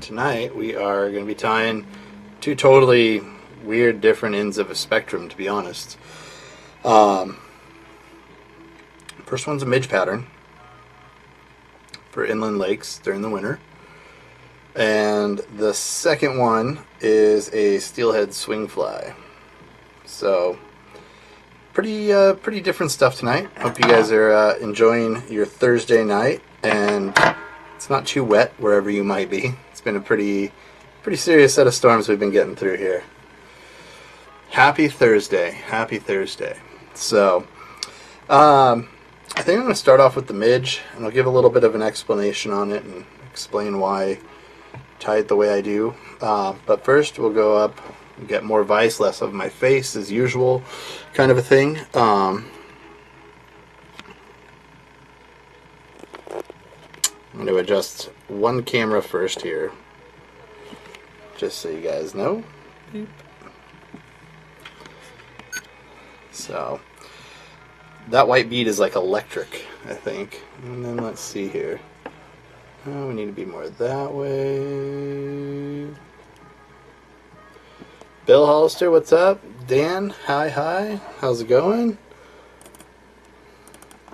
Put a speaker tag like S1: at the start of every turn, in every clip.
S1: tonight we are going to be tying two totally weird, different ends of a spectrum, to be honest. First one's a midge pattern for inland lakes during the winter. And the second one is a steelhead swing fly. So, pretty different stuff tonight. Hope you guys are enjoying your Thursday night, and it's not too wet wherever you might be. It's been a pretty serious set of storms we've been getting through here. Happy Thursday. Happy Thursday. So, I think I'm going to start off with the midge, and I'll give a little bit of an explanation on it and explain why I tie it the way I do. But first, we'll go up and get more vise, less of my face as usual, kind of a thing. I'm going to adjust one camera first here, just so you guys know. Beep. So, that white bead is like electric, I think. And then let's see here. Oh, we need to be more that way. Bill Hollister, what's up? Dan, hi. How's it going?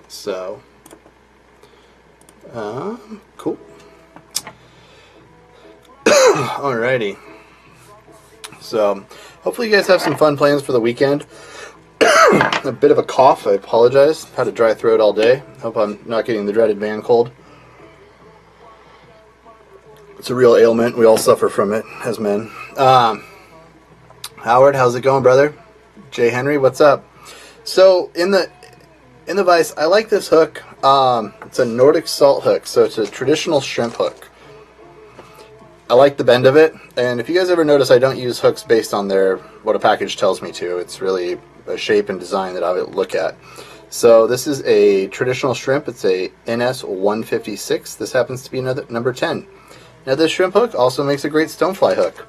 S1: So, cool. Alrighty. So, hopefully you guys have some fun plans for the weekend. A bit of a cough, I apologize. Had a dry throat all day. Hope I'm not getting the dreaded man cold. It's a real ailment. We all suffer from it as men. Howard, how's it going, brother? Jay Henry, what's up? So in the vise, I like this hook. It's a Nordic salt hook, so it's a traditional shrimp hook. I like the bend of it, and if you guys ever notice, I don't use hooks based on what a package tells me to. It's really a shape and design that I would look at. So this is a traditional shrimp. It's a NS 156. This happens to be number 10. Now this shrimp hook also makes a great stonefly hook.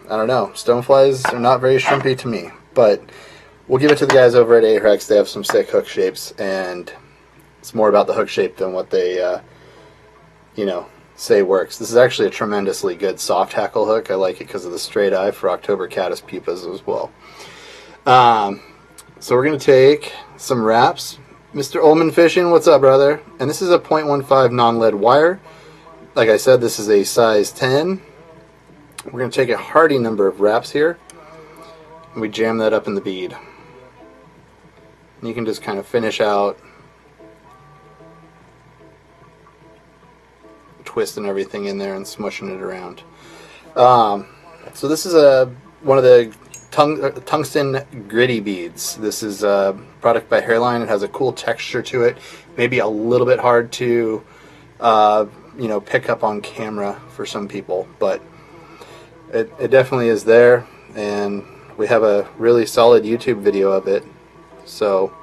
S1: I don't know, stoneflies are not very shrimpy to me, but we'll give it to the guys over at Ahrex. They have some sick hook shapes, and it's more about the hook shape than what they, say works. This is actually a tremendously good soft hackle hook. I like it because of the straight eye for October caddis pupas as well. So we're going to take some wraps. Mr. Ullman Fishing, what's up, brother? And this is a 0.15 non-lead wire. Like I said, this is a size 10. We're going to take a hardy number of wraps here, and we jam that up in the bead. And you can just kind of finish out, twisting everything in there and smushing it around. So this is one of the tungsten gritty beads. This is a product by Hairline. It has a cool texture to it. Maybe a little bit hard to pick up on camera for some people, but it definitely is there, and we have a really solid YouTube video of it, so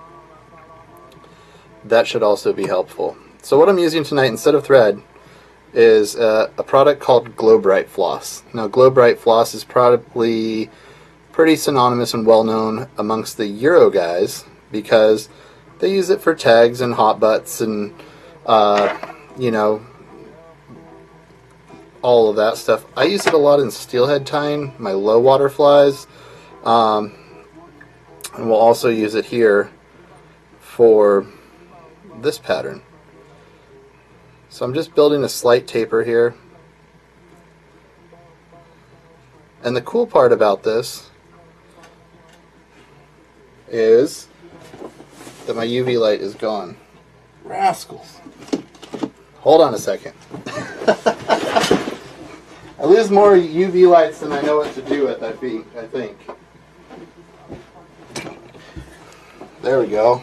S1: that should also be helpful. So what I'm using tonight instead of thread is a product called Glow Bright Floss. Now Glow Bright Floss is probably pretty synonymous and well known amongst the Euro guys because they use it for tags and hot butts and all of that stuff. I use it a lot in steelhead tying, my low water flies, and we'll also use it here for this pattern. So I'm just building a slight taper here. And the cool part about this is that my UV light is gone. Rascals. Hold on a second. I lose more UV lights than I know what to do with, I think. There we go.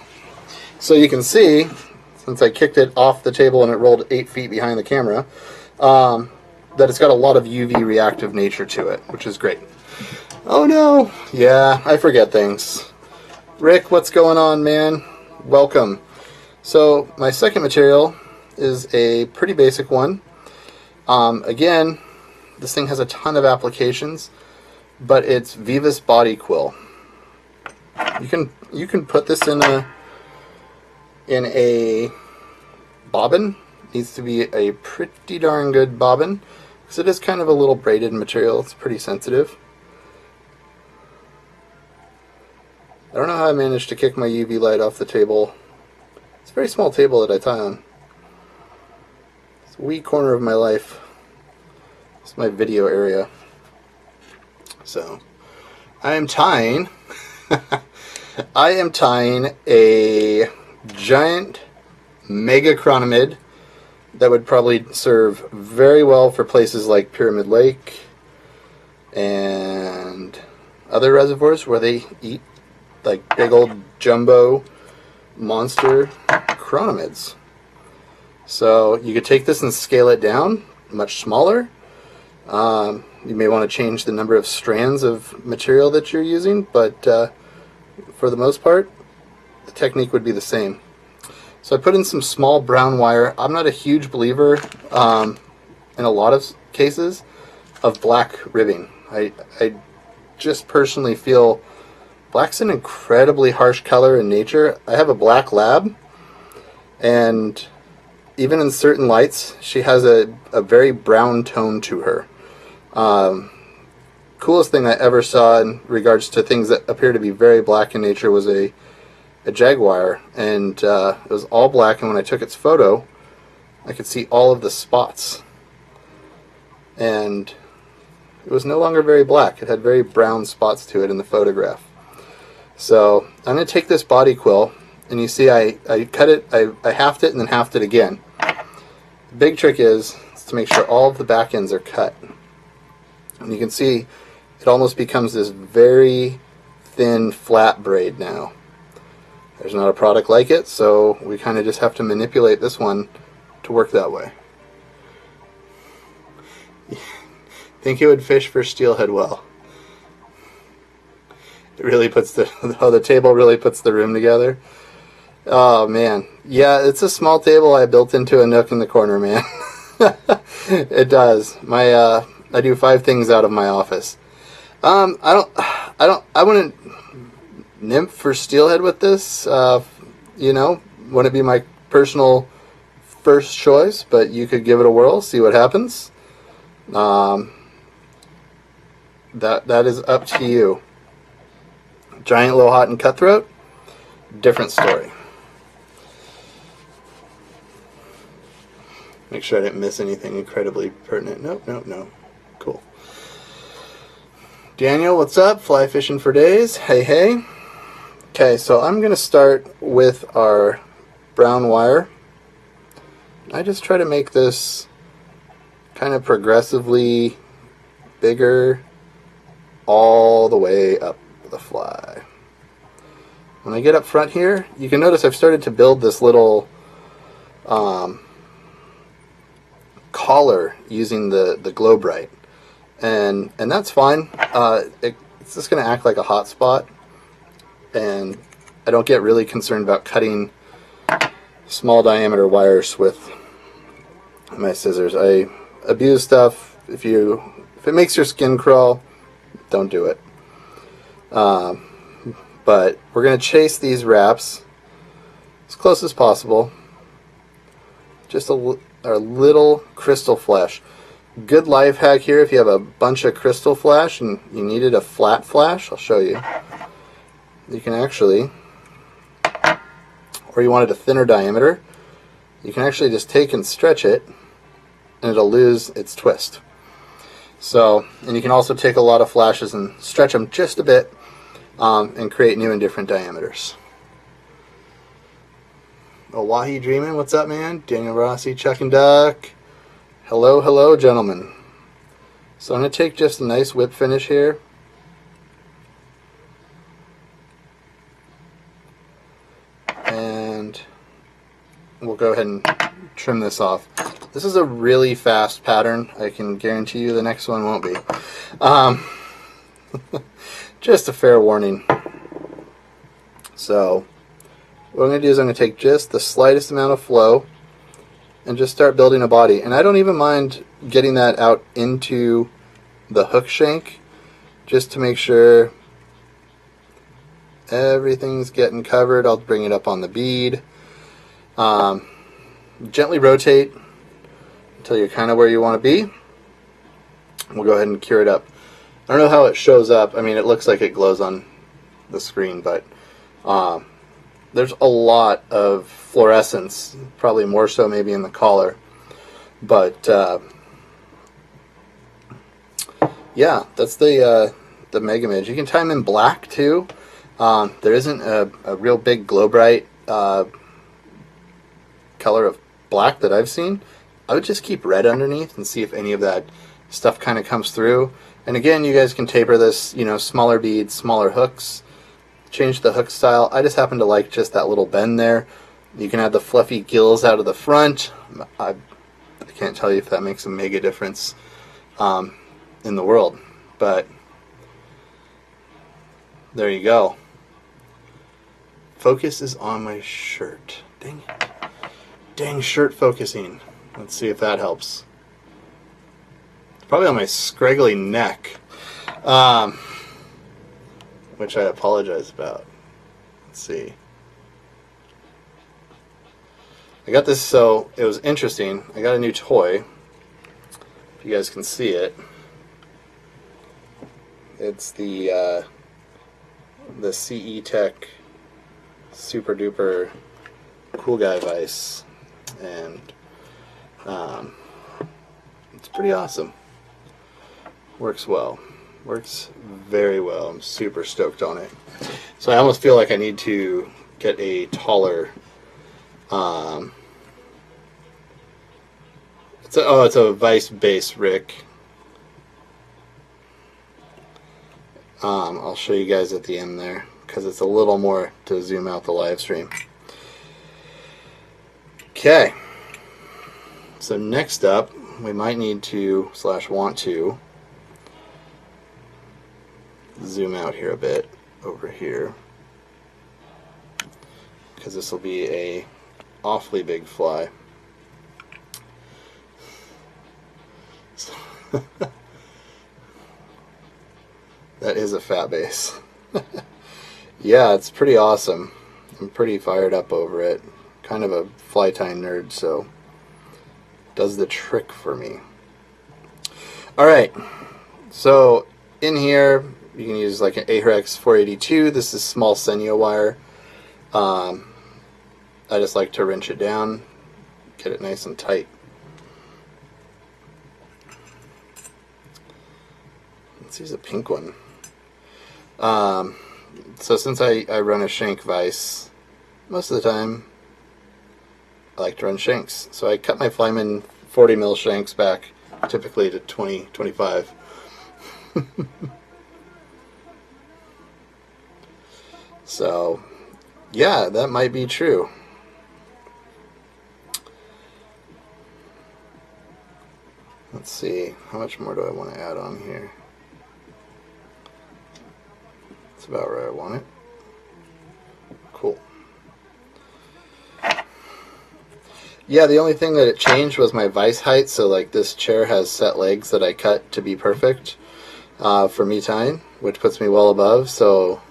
S1: So you can see, since I kicked it off the table and it rolled 8 feet behind the camera, that it's got a lot of UV reactive nature to it, which is great. Oh no! Yeah, I forget things. Rick, what's going on, man? Welcome. So my second material is a pretty basic one. Again, this thing has a ton of applications, but it's Vivus Body Quill. You can put this in a bobbin. Needs to be a pretty darn good bobbin, because it is kind of a little braided material. It's pretty sensitive. I don't know how I managed to kick my UV light off the table. It's a very small table that I tie on. It's a wee corner of my life. It's my video area. So, I am tying a giant mega chronomid that would probably serve very well for places like Pyramid Lake and other reservoirs where they eat like big old jumbo monster chronomids. So you could take this and scale it down much smaller. You may want to change the number of strands of material that you're using, but for the most part, the technique would be the same. So I put in some small brown wire. I'm not a huge believer, in a lot of cases, of black ribbing. I just personally feel black's an incredibly harsh color in nature. I have a black lab, and even in certain lights, she has a very brown tone to her. Coolest thing I ever saw in regards to things that appear to be very black in nature was a jaguar, and it was all black, and when I took its photo, I could see all of the spots, and it was no longer very black. It had very brown spots to it in the photograph. So I'm going to take this body quill, and you see I cut it, I halved it and then halved it again. The big trick is to make sure all of the back ends are cut. And you can see it almost becomes this very thin flat braid now. There's not a product like it, so we kind of just have to manipulate this one to work that way. Think it would fish for steelhead well. It really puts the table really puts the room together. Oh man, yeah, it's a small table I built into a nook in the corner, man. It does. I do 5 things out of my office. I wouldn't nymph for steelhead with this. You know, wouldn't be my personal first choice, but you could give it a whirl, see what happens. That is up to you. Giant, low, hot, and cutthroat, different story. Make sure I didn't miss anything incredibly pertinent. Nope, nope, no. Cool. Daniel, what's up? Fly fishing for days. Hey, hey. Okay, so I'm going to start with our brown wire. I just try to make this kind of progressively bigger all the way up the fly. When I get up front here, you can notice I've started to build this little collar using the glow bright, and that's fine. It's just going to act like a hot spot, and I don't get really concerned about cutting small diameter wires with my scissors. I abuse stuff. If it makes your skin crawl, don't do it. But we're going to chase these wraps as close as possible. Just a little crystal flash. Good life hack here, if you have a bunch of crystal flash and you needed a flat flash, I'll show you. You can actually, or you wanted a thinner diameter, you can actually just take and stretch it and it'll lose its twist. So, and you can also take a lot of flashes and stretch them just a bit and create new and different diameters. Owahi Dreamin', what's up, man? Daniel Rossi, Chuck and Duck. Hello, hello, gentlemen. So I'm going to take just a nice whip finish here. And we'll go ahead and trim this off. This is a really fast pattern. I can guarantee you the next one won't be. Just a fair warning. So what I'm going to do is I'm going to take just the slightest amount of flow and just start building a body. And I don't even mind getting that out into the hook shank just to make sure everything's getting covered. I'll bring it up on the bead. Gently rotate until you're kind of where you want to be. We'll go ahead and cure it up. I don't know how it shows up. I mean, it looks like it glows on the screen, but there's a lot of fluorescence, probably more so maybe in the collar. But yeah, that's the Mega Midge. You can tie them in black too. There isn't a real big glow bright color of black that I've seen. I would just keep red underneath and see if any of that stuff kind of comes through. And again, you guys can taper this, you know, smaller beads, smaller hooks, change the hook style. I just happen to like just that little bend there. You can have the fluffy gills out of the front. I can't tell you if that makes a mega difference in the world, but there you go. Focus is on my shirt. Dang it. Dang shirt focusing. Let's see if that helps. It's probably on my scraggly neck, which I apologize about. Let's see. I got this, so it was interesting. I got a new toy. If you guys can see it. It's the CE Tech Super Duper Cool Guy Vise, and it's pretty awesome. Works well. Works very well. I'm super stoked on it. So I almost feel like I need to get a taller. It's a Vice base Rick. I'll show you guys at the end there because it's a little more to zoom out the live stream. Okay. So next up, we might need to / want to zoom out here a bit over here because this will be a awfully big fly. That is a fat base. Yeah, it's pretty awesome. I'm pretty fired up over it. Kind of a fly tying nerd, so it does the trick for me. Alright, so in here you can use like an Ahrex 482. This is small Senio wire. I just like to wrench it down, get it nice and tight. Let's use a pink one. So since I run a shank vise, most of the time I like to run shanks. So I cut my Flyman 40 mil shanks back typically to 20, 25. So yeah, that might be true. Let's see, how much more do I want to add on here? That's about where I want it. Cool. Yeah, the only thing that it changed was my vise height. So like this chair has set legs that I cut to be perfect for me tying, which puts me well above. So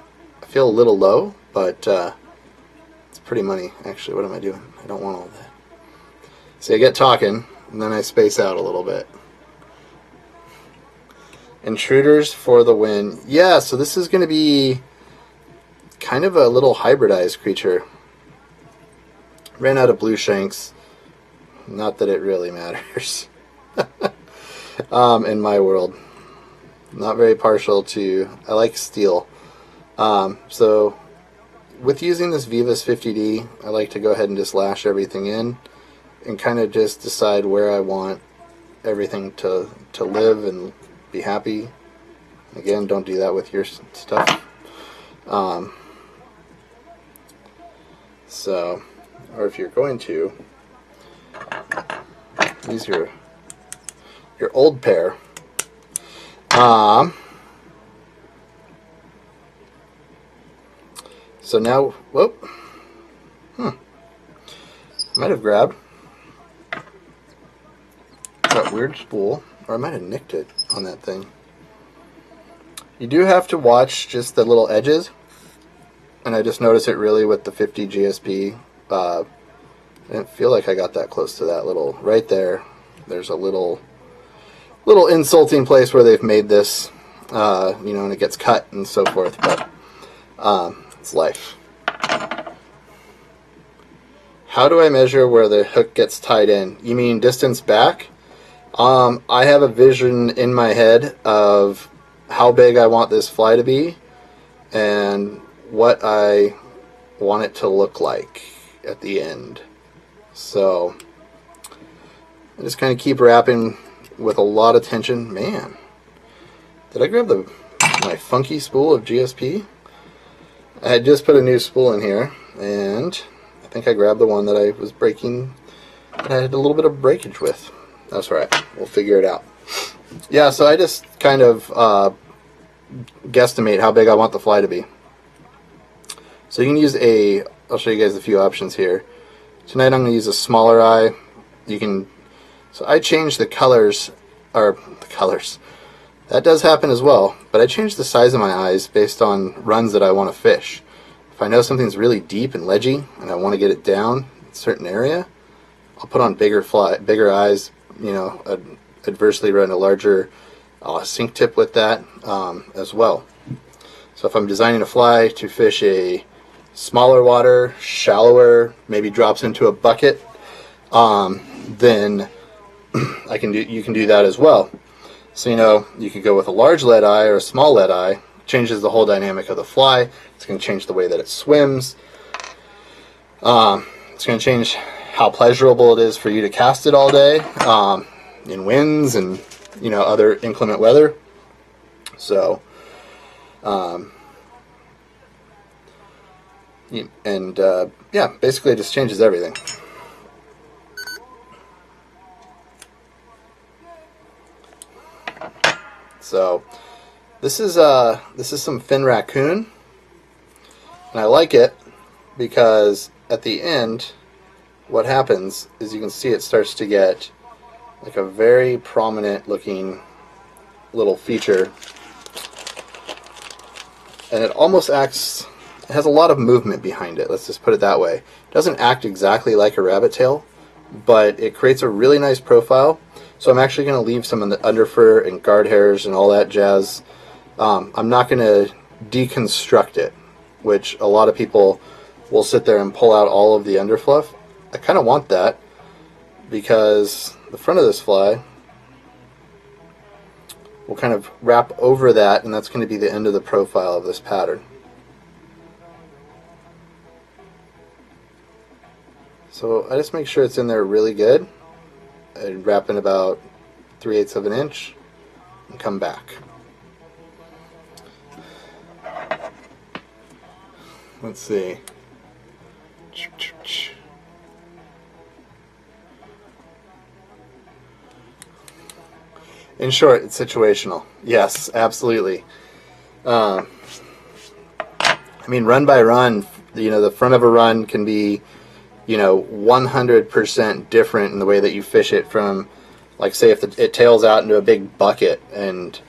S1: I feel a little low, but it's pretty money. Actually, what am I doing? I don't want all that. See, I get talking, and then I space out a little bit. Intruders for the win. Yeah, so this is going to be kind of a little hybridized creature. Ran out of blue shanks. Not that it really matters. In my world. Not very partial to... I like steel. So with using this Vivus 50D, I like to go ahead and just lash everything in and kind of just decide where I want everything to live and be happy. Again, don't do that with your stuff. So, or if you're going to, use your old pair. So now, whoop. Might have grabbed that weird spool, or I might have nicked it on that thing. You do have to watch just the little edges, and I just noticed it really with the 50 GSP. I didn't feel like I got that close to that little, right there. There's a little little insulting place where they've made this, you know, and it gets cut and so forth, but it's life. How do I measure where the hook gets tied in? You mean distance back? I have a vision in my head of how big I want this fly to be and what I want it to look like at the end. So I just kind of keep wrapping with a lot of tension. Man, did I grab my funky spool of GSP? I had just put a new spool in here, and I think I grabbed the one that I was breaking, that I had a little bit of breakage with. That's all right. We'll figure it out. Yeah, so I just kind of guesstimate how big I want the fly to be. So you can use I'll show you guys a few options here. Tonight I'm going to use a smaller eye. So I changed the colors, That does happen as well, but I change the size of my eyes based on runs that I want to fish. If I know something's really deep and ledgy and I want to get it down in a certain area, I'll put on bigger eyes, you know, adversely run a larger sink tip with that as well. So if I'm designing a fly to fish a smaller water, shallower, maybe drops into a bucket, then you can do that as well. So, you know, you could go with a large lead eye or a small lead eye. It changes the whole dynamic of the fly. It's going to change the way that it swims. It's going to change how pleasurable it is for you to cast it all day in winds and, you know, other inclement weather. So, yeah, basically it just changes everything. So this is some fin raccoon, and I like it because at the end what happens is you can see it starts to get like a very prominent looking little feature, and it almost acts, it has a lot of movement behind it, let's just put it that way. It doesn't act exactly like a rabbit tail, but it creates a really nice profile. So I'm actually going to leave some of the underfur and guard hairs and all that jazz. I'm not going to deconstruct it, which a lot of people will sit there and pull out all of the underfluff. I kind of want that because the front of this fly will kind of wrap over that, and that's going to be the end of the profile of this pattern. So I just make sure it's in there really good. I'd wrap in about 3/8 of an inch and come back. Let's see. In short, it's situational. Yes, absolutely. I mean, run by run, you know, the front of a run can be, you know, 100% different in the way that you fish it from, like, say if it tails out into a big bucket, and,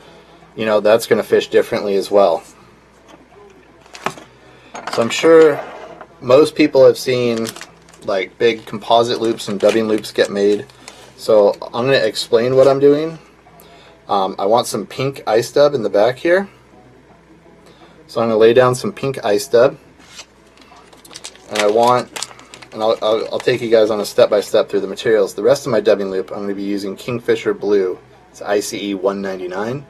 S1: you know, that's going to fish differently as well. So I'm sure most people have seen, like, big composite loops and dubbing loops get made. So I'm going to explain what I'm doing. I want some pink ice dub in the back here. So I'm going to lay down some pink ice dub. And I'll take you guys on a step-by-step through the materials. The rest of my dubbing loop, I'm going to be using Kingfisher Blue. It's ICE 199.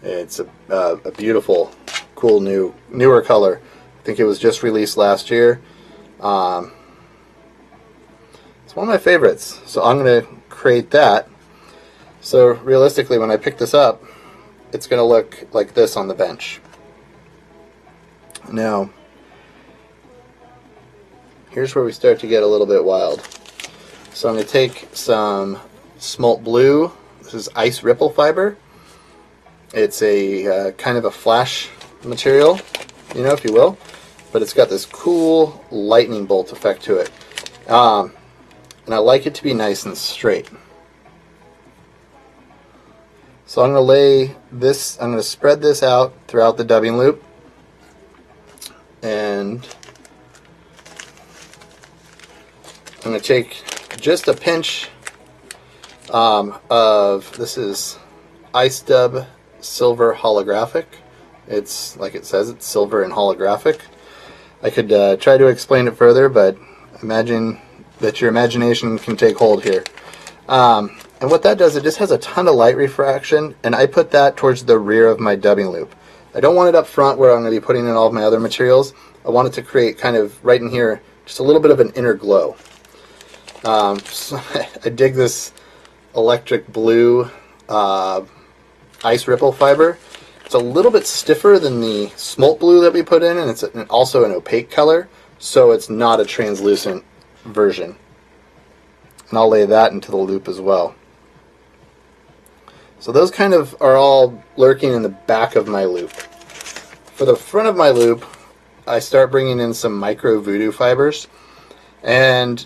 S1: It's a beautiful, cool, newer color. I think it was just released last year. It's one of my favorites. So I'm going to create that. So realistically, when I pick this up, it's going to look like this on the bench. Now, here's where we start to get a little bit wild. So I'm going to take some smalt blue. This is ice ripple fiber. It's a kind of a flash material, you know, if you will, but it's got this cool lightning bolt effect to it. And I like it to be nice and straight. So I'm going to spread this out throughout the dubbing loop, and I'm going to take just a pinch of, this is Ice Dub Silver Holographic. It's, like it says, it's silver and holographic. I could try to explain it further, but imagine that your imagination can take hold here. And what that does, it just has a ton of light refraction, and I put that towards the rear of my dubbing loop. I don't want it up front where I'm going to be putting in all of my other materials. I want it to create kind of right in here just a little bit of an inner glow. So I dig this electric blue ice ripple fiber. It's a little bit stiffer than the smolt blue that we put in, and it's also an opaque color, so it's not a translucent version. And I'll lay that into the loop as well. So those kind of are all lurking in the back of my loop. For the front of my loop, I start bringing in some micro voodoo fibers. And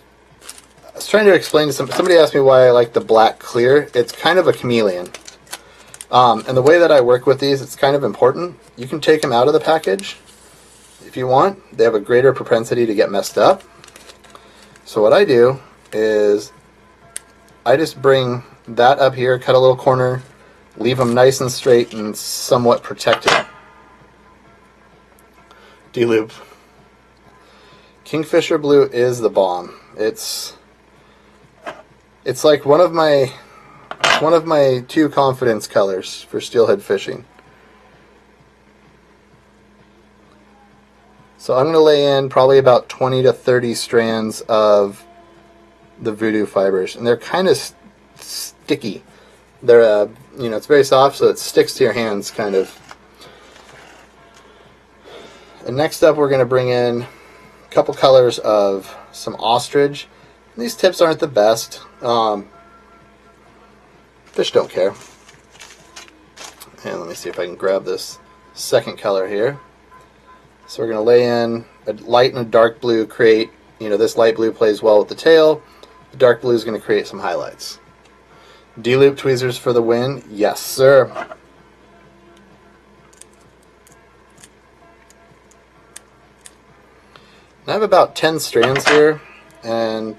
S1: I was trying to explain to somebody asked me why I like the black clear. It's kind of a chameleon. And the way that I work with these, it's kind of important. You can take them out of the package if you want. They have a greater propensity to get messed up. So what I do is I just bring that up here, cut a little corner, leave them nice and straight and somewhat protected. D-loop. Kingfisher blue is the bomb. It's like one of my two confidence colors for steelhead fishing. So I'm going to lay in probably about 20 to 30 strands of the voodoo fibers, and they're kind of sticky. They're it's very soft, so it sticks to your hands kind of. And next up, we're going to bring in a couple colors of some ostrich. These tips aren't the best. Fish don't care. And let me see if I can grab this second color here. So we're going to lay in a light and a dark blue, create, this light blue plays well with the tail. The dark blue is going to create some highlights. D-loop tweezers for the win. Yes, sir. I have about 10 strands here, and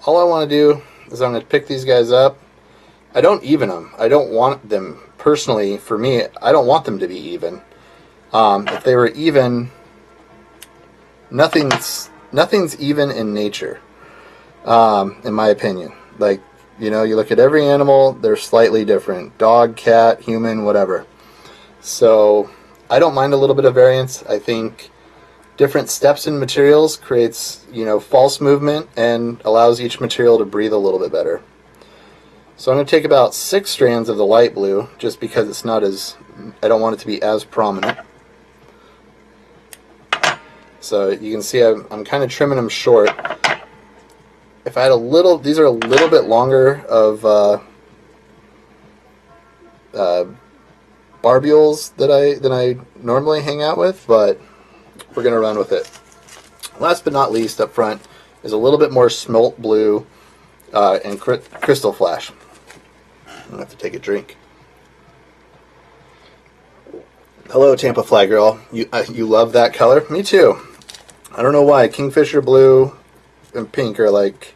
S1: all I want to do is I'm going to pick these guys up. I don't even them. I don't want them, personally, for me, I don't want them to be even. If they were even, nothing's even in nature, in my opinion. Like, you look at every animal, they're slightly different. Dog, cat, human, whatever. So I don't mind a little bit of variance. I think different steps in materials creates, false movement and allows each material to breathe a little bit better. So I'm going to take about 6 strands of the light blue, just because it's not as, I don't want it to be as prominent. So you can see I'm kind of trimming them short. If I had these are a little bit longer of barbules than I normally hang out with, but we're going to run with it. Last but not least, up front is a little bit more smolt blue and crystal flash. I'm going to have to take a drink. Hello, Tampa Fly Girl. You love that color? Me too. I don't know why. Kingfisher blue and pink are like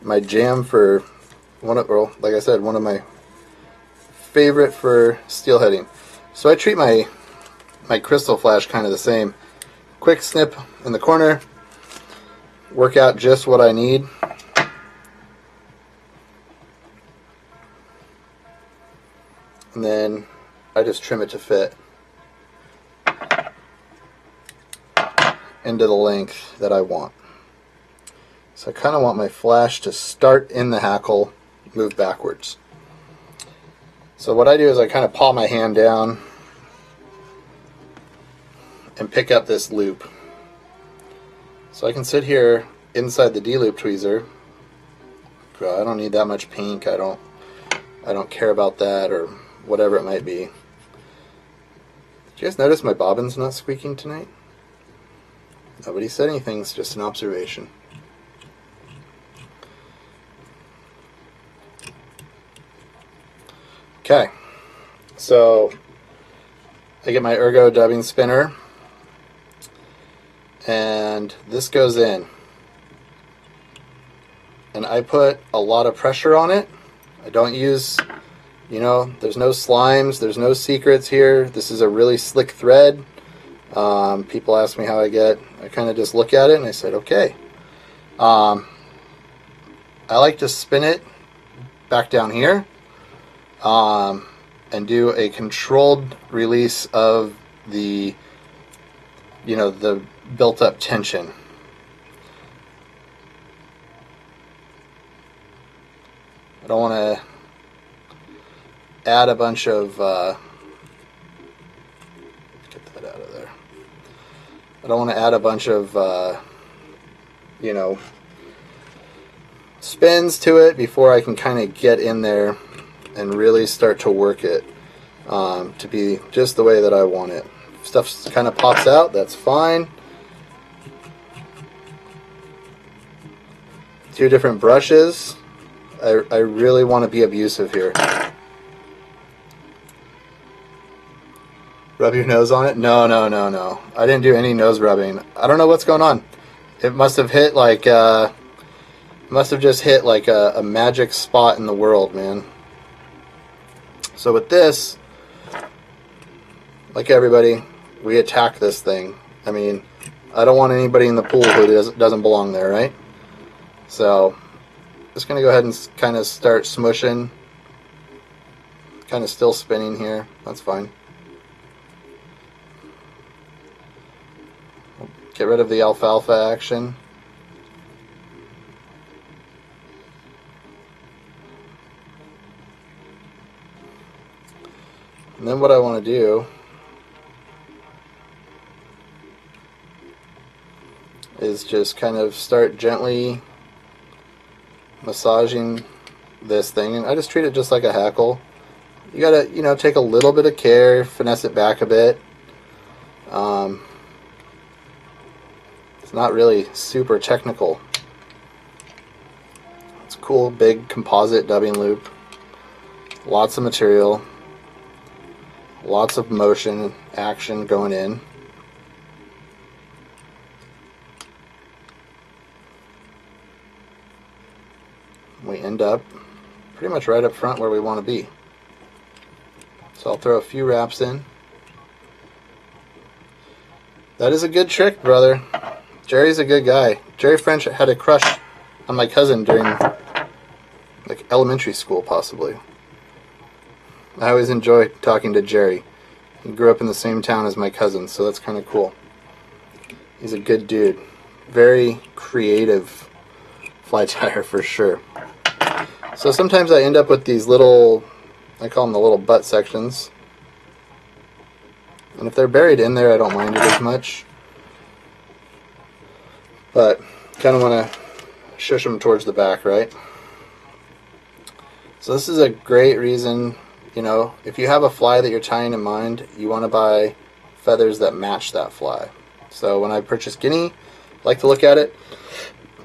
S1: my jam for like I said, one of my favorite for steelheading. So I treat my crystal flash kind of the same. Quick snip in the corner, work out just what I need. And then I just trim it to fit into the length that I want. So I kind of want my flash to start in the hackle, move backwards. So what I do is I kind of paw my hand down and pick up this loop. So I can sit here inside the D-loop tweezer. I don't need that much pink. I don't care about that, or whatever it might be. Did you guys notice my bobbin's not squeaking tonight? Nobody said anything, it's just an observation. Okay, so I get my ergo dubbing spinner, and this goes in, and I put a lot of pressure on it. I don't use You know, there's no slimes, there's no secrets here. This is a really slick thread. People ask me how I kind of just look at it and I said, okay. I like to spin it back down here and do a controlled release of the, you know, the built up tension. I don't want to add a bunch of get that out of there. I don't want to add a bunch of you know, spins to it before I can kind of get in there and really start to work it to be just the way that I want it. If stuff kind of pops out, that's fine. 2 different brushes. I really want to be abusive here. Rub your nose on it? No. I didn't do any nose rubbing. I don't know what's going on. It must have hit like must have just hit like a magic spot in the world, man. So with this, like everybody, we attack this thing. I mean, I don't want anybody in the pool who doesn't belong there, right? So just going to go ahead and kind of start smushing. Kind of still spinning here. That's fine. Get rid of the alfalfa action. And then what I want to do is just kind of start gently massaging this thing, and I just treat it just like a hackle. You gotta, you know, take a little bit of care, finesse it back a bit. It's not really super technical. It's a cool big composite dubbing loop. Lots of material. Lots of motion, action going in. We end up pretty much right up front where we want to be. So I'll throw a few wraps in. That is a good trick, brother. Jerry's a good guy. Jerry French had a crush on my cousin during like elementary school, possibly. I always enjoy talking to Jerry. He grew up in the same town as my cousin, so that's kind of cool. He's a good dude. Very creative fly tyer for sure. So sometimes I end up with these little, I call them the little butt sections. And if they're buried in there, I don't mind it as much. But kind of want to shush them towards the back, right? So this is a great reason, you know, if you have a fly that you're tying in mind, you want to buy feathers that match that fly. So when I purchase guinea, I like to look at it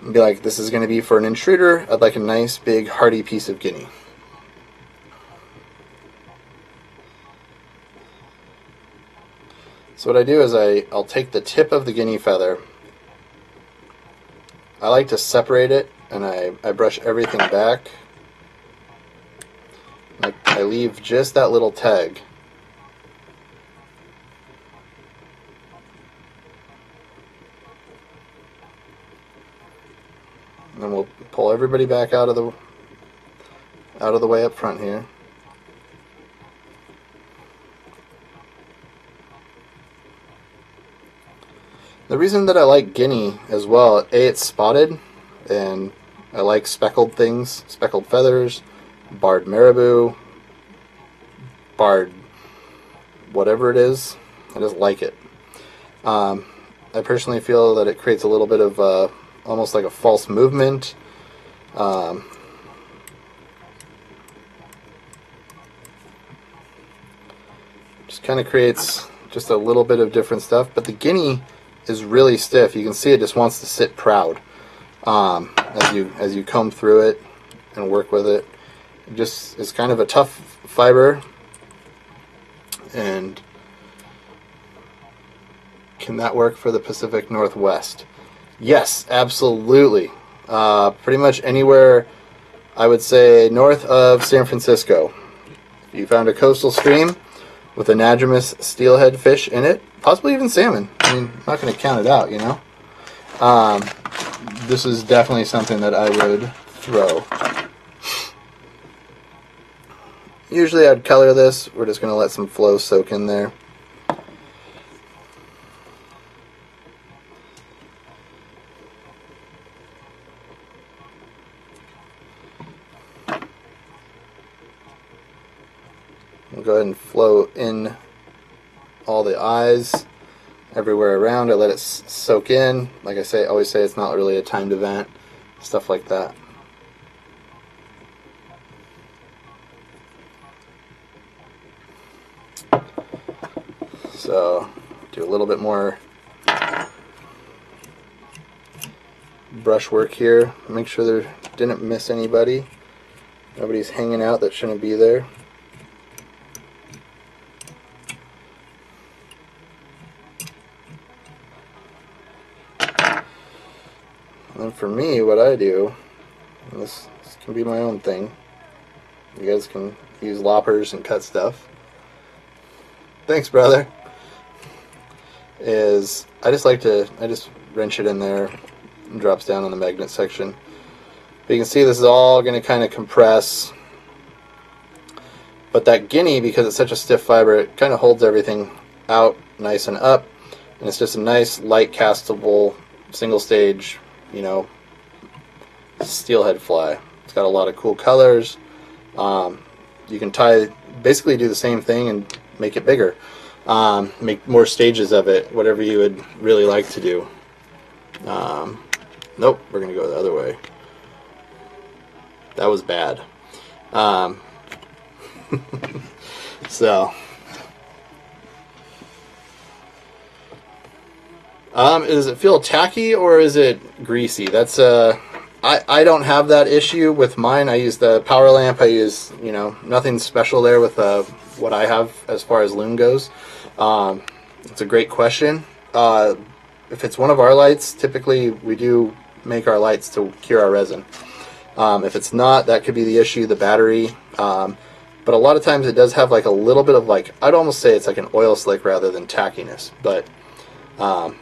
S1: and be like, this is going to be for an intruder. I'd like a nice, big, hardy piece of guinea. So what I do is I'll take the tip of the guinea feather. I like to separate it, and I brush everything back. I leave just that little tag. And then we'll pull everybody back out of the way up front here. The reason that I like guinea as well, A, it's spotted, and I like speckled things, speckled feathers, barred marabou, barred whatever it is. I just like it. I personally feel that it creates a little bit of almost like a false movement. Just kind of creates just a little bit of different stuff, but the guinea is really stiff. You can see it just wants to sit proud as you comb through it and work with it. It just is kind of a tough fiber, and can that work for the Pacific Northwest? Yes, absolutely. Pretty much anywhere, I would say, north of San Francisco. you found a coastal stream with anadromous steelhead fish in it, possibly even salmon. I mean, I'm not going to count it out, you know. This is definitely something that I would throw. Usually I'd color this. We're just going to let some flow soak in there. We'll go ahead and flow in all the eyes everywhere around. I let it soak in. Like I always say, it's not really a timed event. Stuff like that. So, do a little bit more brush work here. Make sure there didn't miss anybody. Nobody's hanging out that shouldn't be there. And for me, what I do, and this can be my own thing. You guys can use loppers and cut stuff. Thanks, brother. Is I just wrench it in there and drops down on the magnet section. But you can see this is all going to kind of compress. But that guinea, because it's such a stiff fiber, it kind of holds everything out nice and up. And it's just a nice, light castable, single stage, you know, steelhead fly. It's got a lot of cool colors. You can basically do the same thing and make it bigger. Make more stages of it, whatever you would really like to do. Nope, we're going to go the other way. That was bad. So, does it feel tacky or is it greasy? That's I don't have that issue with mine. I use the power lamp. I use, you know, nothing special there with what I have as far as Loon goes. It's a great question. If it's one of our lights, typically we do make our lights to cure our resin. If it's not, that could be the issue, the battery. But a lot of times it does have like a little bit of like, I'd almost say it's like an oil slick rather than tackiness. But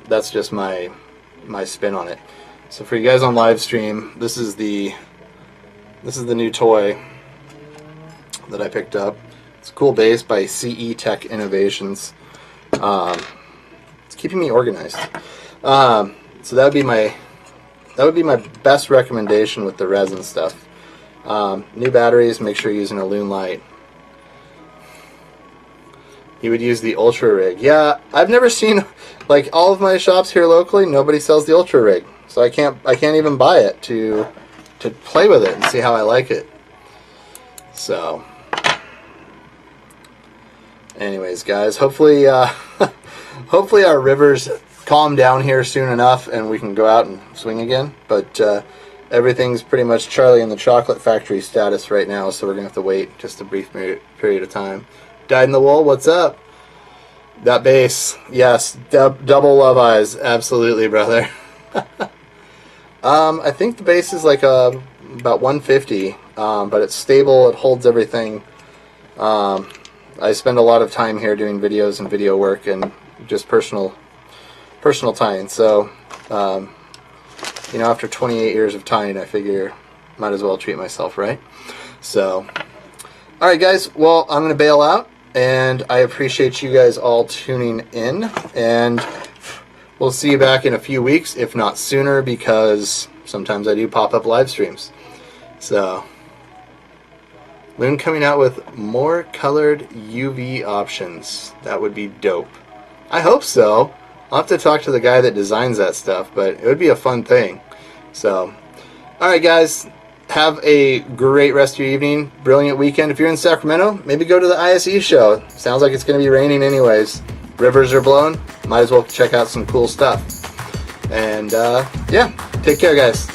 S1: that's just my spin on it. So for you guys on live stream, this is the new toy that I picked up. It's a cool base by CE Tech Innovations. It's keeping me organized. So that would be my best recommendation with the resin stuff. New batteries, make sure you're using a Loon light. You would use the Ultra Rig. Yeah, I've never seen, like, all of my shops here locally, nobody sells the Ultra Rig. So I can't even buy it to play with it and see how I like it. So anyways, guys, hopefully hopefully our rivers calm down here soon enough and we can go out and swing again. But everything's pretty much Charlie and the Chocolate Factory status right now, so we're gonna have to wait just a brief period of time. Dyed in the Wool, what's up? That base, yes, double love eyes, absolutely, brother. I think the base is like about 150, but it's stable, it holds everything. I spend a lot of time here doing videos and video work and just personal tying. So, you know, after 28 years of tying, I figure might as well treat myself, right? So, all right, guys. Well, I'm going to bail out, and I appreciate you guys all tuning in, and we'll see you back in a few weeks, if not sooner, because sometimes I do pop up live streams. So, Loon coming out with more colored UV options. That would be dope. I hope so. I'll have to talk to the guy that designs that stuff, but it would be a fun thing. So, alright guys, have a great rest of your evening, brilliant weekend. If you're in Sacramento, maybe go to the ISE show. Sounds like it's going to be raining anyways. Rivers are blowing, might as well check out some cool stuff. And yeah, take care guys.